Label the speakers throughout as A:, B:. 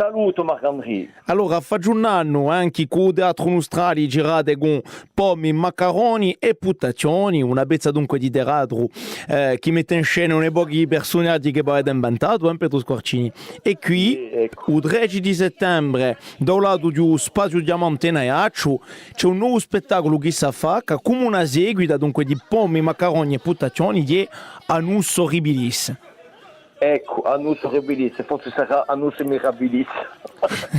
A: Saluto Marc-André.
B: Allora, faccio un anno anche con il teatro nostrale girate con pommi, maccheroni e puttaccioni, una pezza dunque di teatro che mette in scena un pochi personaggi che poi avete inventato, Pietro Squarcini. E qui,
A: Ecco.
B: il 13 di settembre, da un lato di Spazio Diamante Naiaccio, c'è un nuovo spettacolo che si fa, che come una seguita dunque di pommi, maccheroni e puttaccioni, che è Annus Horribilis.
A: Ecco, Annus Horribilis, forse sarà Annus Mirabilis.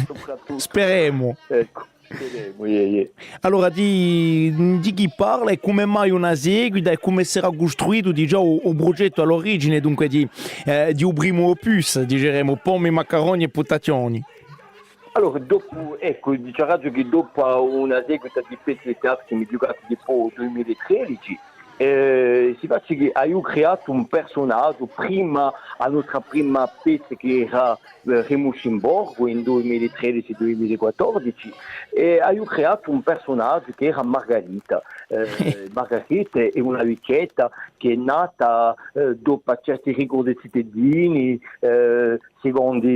A: Soprattutto.
B: Speriamo.
A: Ecco, speriamo, yeah.
B: Allora, di chi parla e come mai una seguita e come sarà costruito già il progetto all'origine, dunque di un primo opus, diremo, pommi, maccheroni e puttaccioni.
A: Allora, dopo, ecco, diciamo che dopo una seguita di pezzi di teatro che mi giocate dopo 2013, si fa che ho creato un personaggio prima, la nostra prima pezza che era Remuscimborgo in 2013-2014 e ho creato un personaggio che era Margherita. Margherita è una ricetta che è nata dopo certi ricordi cittadini, secondo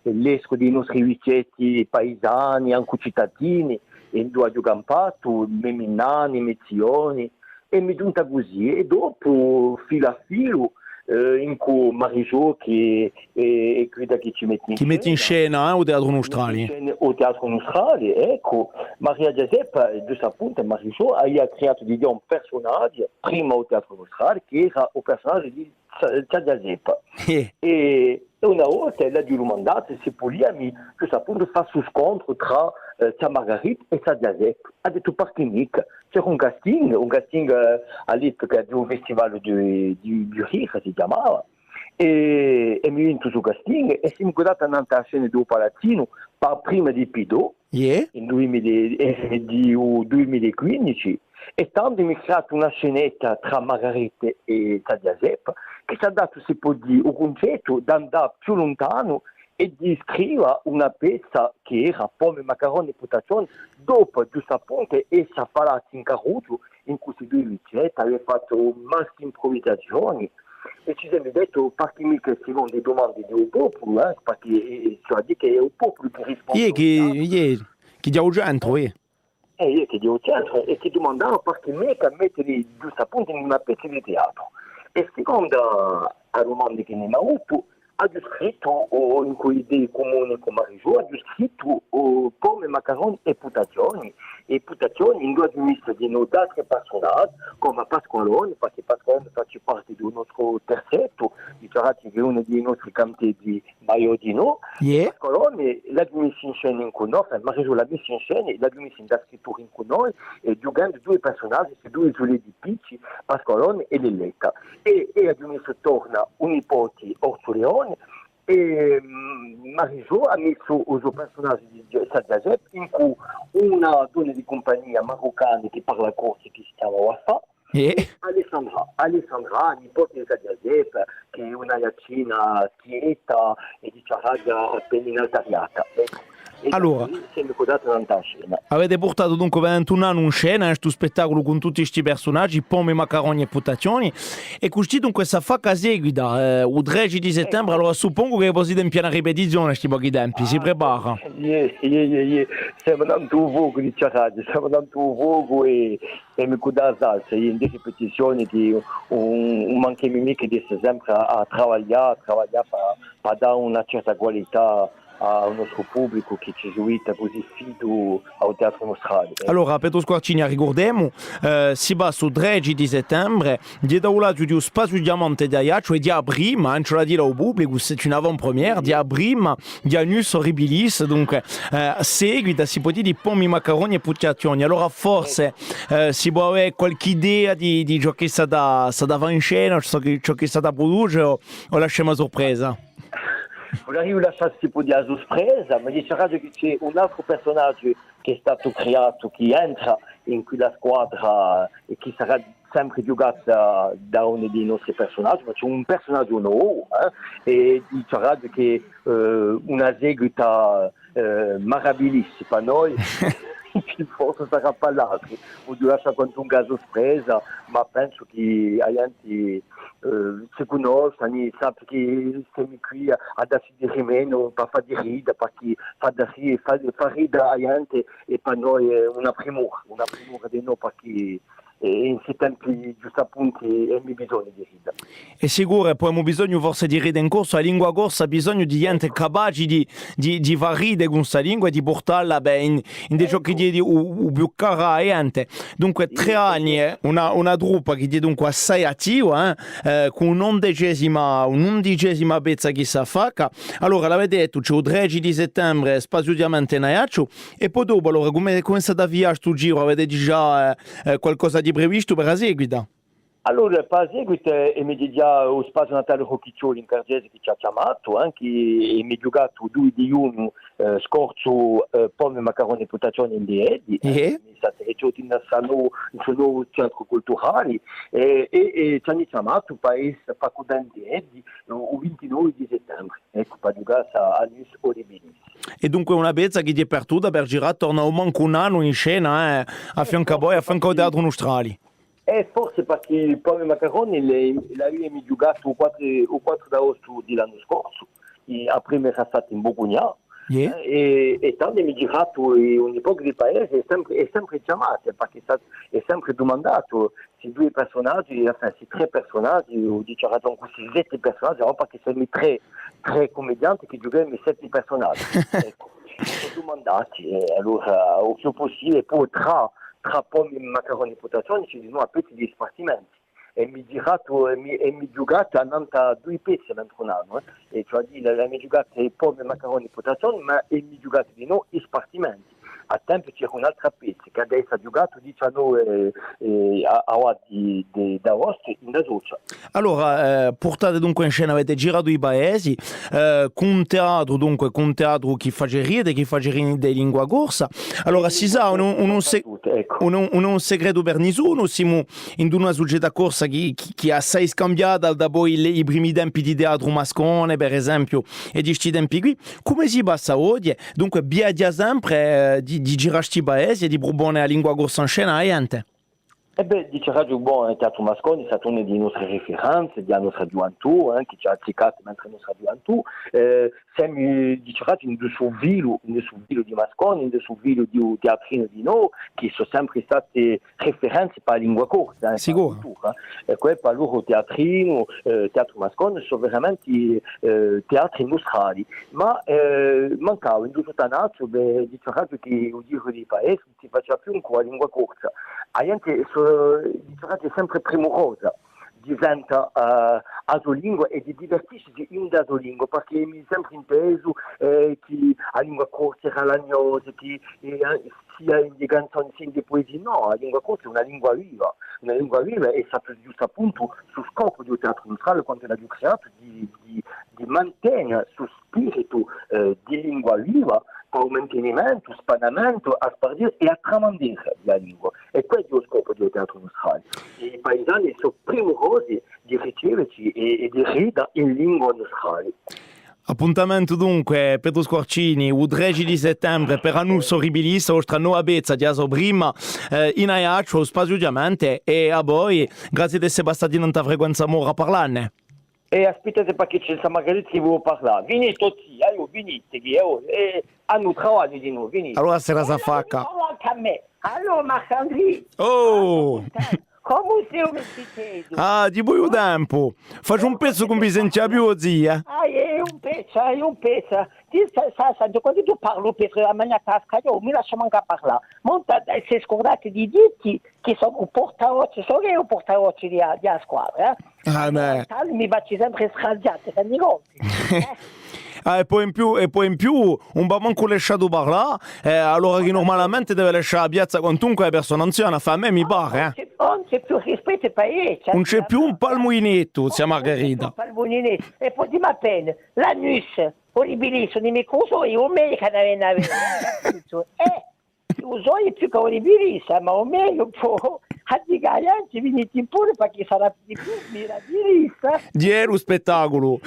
A: l'esco dei nostri ricetti paesani, anche cittadini, e dove ho campato, Meminani, Mezioni. E mi è giunta così, e dopo filo a filo, in cui Marisò che è quella che ci mette in
B: Chi
A: scena.
B: mette in scena o teatro nostrale?
A: O teatro nostrale, ecco. Maria Giuseppe, giusto appunto, Marisò ha creato di un personaggio, prima o teatro nostrale, che era il personaggio di Giuseppe. E una volta lei gli ha domandato se potevamo, giusto appunto, fare lo scontro tra Margherita e Giuseppe. Ha detto perché mica. C'era un casting all'epoca di un festival di Rira, si chiamava, e mi ho vinto sul casting e siamo guardati a scena del Palatino per prima di Pidot, in 2015, e tanto mi ha creato una scenetta tra Margherita e Giuseppe che ci ha dato, si può dire, un concetto di andare più lontano e di scrivere una pezza che era pommi, maccheroni e puttaccioni dopo, giusto appunto, essa parlata in caruso in queste due ricette, aveva fatto masse improvvisazioni e ci siamo detto perché mica secondo le domande del popolo, perché ci ha detto che è il popolo che risponde.
B: Chi diamo centro,
A: io che dico centro e che domandava perché mica mettere giusto appunto in una pezza di teatro. E secondo la domanda che ne ha avuto, ha scritto in quelle idee comuni con Marisò, ha scritto pommi, maccheroni e puttaccioni in due misti di noi altri personaggi come Pasqualone, perché Pasqualone fa parte del nostro terzetto, diciamo che è uno dei nostri canti di Maiodino. Pasqualone l'ha messo in scena con noi, Marisò l'ha messo in scena, l'ha messo in scrittura con noi, giocando due personaggi, due isole di Picci, Pasqualone e Lelletta. E ha messo torna un nipote Orsoleone e Marisò ha messo il suo personaggio di Giuseppe in cui una donna di compagnia maroccana che parla corsi che si chiama Wafa e Alessandra, nipote di Giuseppe, che è una ragazzina schietta e di ciaraga appena inaltariata.
B: Allora, avete portato dunque 21 anni in scena questo spettacolo con tutti questi personaggi, pommi, maccheroni e puttaccioni, e così dunque si fa che seguita il 13 di settembre, allora suppongo che potete in piena ripetizione questi pochi tempi, si prepara?
A: Siamo tanto fuoco di ciaraga, siamo tanto fuoco e mi cuida salsa, in delle ripetizioni che un manca mica di sempre a lavorare per dare una certa qualità al nostro pubblico che ci seguita così fido al teatro nostrale.
B: Allora, Pietro Squarcini, ricordiamo, si va sul 13 di settembre, di da un lato di Spazio Diamante di Ajaccio e di prima, anche la dire al pubblico, c'est une avant-première, di prima, di Annus Horribilis, dunque seguita, si può dire di pommi, maccheroni e puttaccioni. Allora forse si può avere qualche idea di ciò che è stata in scena, ciò che è stata produtta o lasciamo sorpresa?
A: Ora io lascio tipo di sorpresa, ma dicevo che c'è un altro personaggio che è stato creato, che entra in quella squadra e che sarà sempre giocato da uno dei nostri personaggi, ma c'è un personaggio nuovo e dicevo che una seguita meravigliosa per noi. Che forse sarà parlato, o lascia quanto un caso sorpresa, ma penso che si conoscono, sanno che siamo qui a darsi di rimeno per fare di rida, perché fa rida a gente e per noi è una primura di noi perché in questi tempi giusto appunto abbiamo bisogno di rida.
B: È sicuro, e poi abbiamo bisogno forse di ride in corso, la lingua corsa ha bisogno di gente capace di far ride con questa lingua e di portarla in dei giochi di più cara a gente. Dunque 3 anni, una truppa che è dunque assai attiva, con un'undicesima pezza che sa facca. Allora l'avete detto, c'è il 13 di settembre, spazio diamante in Ajaccio, e poi dopo, allora, come è stato avviato questo giro? Avete già qualcosa di previsto per la seguita?
A: Allora, per seguito, mi già lo spazio Natale Rocchiccioli in Cargese che ci ha chiamato, che mi ha giocato 2 di giugno scorso Pomme Macaroni e Potazioni in Diedi, mi è stato ricevuto in suo nuovo centro culturale e ci hanno chiamato per essere facoltà in Diedi il 29 di settembre, ecco, per giocare a Nus Olivinis.
B: E dunque una pezza che ti è perduta per girare torna un manco un anno in scena a fianco a voi, a fianco al Teatro Nostrali.
A: Forse perché il Pomme Macaroni l'aveva giocato il 4 d'agosto dell'anno scorso, a prima era stato in Bogugnà, e tanto mi girato un'epoca di paese è sempre chiamato, perché è sempre domandato se 2 personaggi, se 3 personaggi, o dice ragione questi 7 personaggi, non perché sono 3 commedianti che giocano 7 personaggi. Ecco, sono domandati, allora il più possibile poi tra Pomme Macaroni e Potazioni ci sono a pezzi di spartimenti e mi girato e mi giocato a 2 pezzi dentro un anno e cioè mi giocato Pomme Macaroni e Potazioni ma mi giocato di nuovo i spartimenti. A tempo c'era un'altra pezza che adesso ha giocato 19 da agosto in da Socia.
B: Allora, portate dunque in scena, avete girato i paesi, con un teatro che fa ride, che fa ride in lingua corsa. Allora, si sa, un segreto per nessuno, siamo in una società corsa che è assai scambiata da poi i primi tempi di teatro mascone, per esempio, e di questi tempi qui. Come si passa oggi? Dunque, biadia sempre di girare questi paesi e di proporre la lingua corsa in scena a gente.
A: Dice Radio Buon il Teatro Masconi è stata una delle nostre referenze, della nostra gioventù, che ci ha azzeccato mentre la nostra gioventù. Siamo, dice Radio, in suo vilo di Masconi, in suo vilo di teatrino di noi, che sono sempre state referenze per la lingua corsa.
B: Sicuro.
A: E poi per loro teatrino, Teatro Masconi, sono veramente teatri nostrali. Ma mancava in tutto tanazzo, dice Radio che il giro di paese non si faceva più con la lingua corsa. La gente è sempre premurosa diventa a sua lingua e di divertirsi in da sua lingua perché mi è sempre inteso che la lingua corsa era lagnosa che sia in di canzoni sia in di poesie. No, la lingua corsa è una lingua viva è stato giusto appunto sul scopo del Teatro Nostrale quando l'ha creato di mantenere sul spirito di lingua viva per il mantenimento, spanamento, a spargere e a tramandare la lingua. E questo è lo scopo del Teatro Nostrale. I paesani sono premurosi di riceverci e di ridere in lingua nostrale.
B: Appuntamento dunque Pietro Squarcini il 13 di settembre per Annus Horribilis, oltre a nuova pezza di Aso prima in Ajaccio, Spazio Diamante e a voi, grazie di essere passati in tanta frequenza mora a parlarne.
A: E aspettate perché c'è il Margherita che vuole parlare. Venite tutti, venite, e hanno travaglio di noi, venite.
B: Allora se la sa facca.
A: Anche a me. Allora Marcandri.
B: Oh!
A: Come sei vestito?
B: Ah, di buio tempo. Faccio un pezzo con Vicente più zia.
A: È un pezzo. Sa, quando tu parlo per la mia tasca, io mi lascio mancare parlare. Monta, si scordate di dirti che sono un portavoce, sono io un portavoce di a squadra. Mi faccio sempre scagliate, rendi conto?
B: E poi in più un po' manco lasciato parlare, allora che normalmente deve lasciare la piazza quantunque persona anziana, fa a me mi pare.
A: Non c'è più rispetto per lei.
B: Non c'è più un palmoinetto, zia Margherita.
A: E poi dimmi appena, la Nus Horribilis, sono i miei cosi, io me che ne avevo. Uso più che Horribilis, ma o meglio può. A dire anche venite pure perché sarà di più meravigliosa.
B: Di lo spettacolo.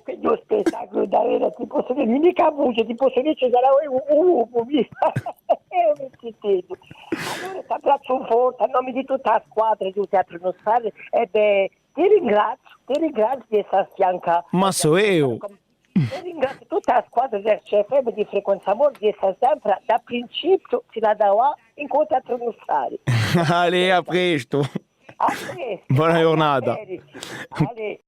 A: Quindi lo spettacolo davvero ti posso dire, mica voce, ti posso dire che sarà un lupo, allora ti abbraccio forte a nome di tutta la squadra del Teatro Nostrale Ti ringrazio di essere a fianco.
B: Ma so io.
A: Ti ringrazio tutta la squadra del CFM di Frequenza Amore di essere sempre da principio fino ad ora in contatto con noi.
B: Ale, a presto.
A: A presto.
B: Buona giornata.
A: Ale.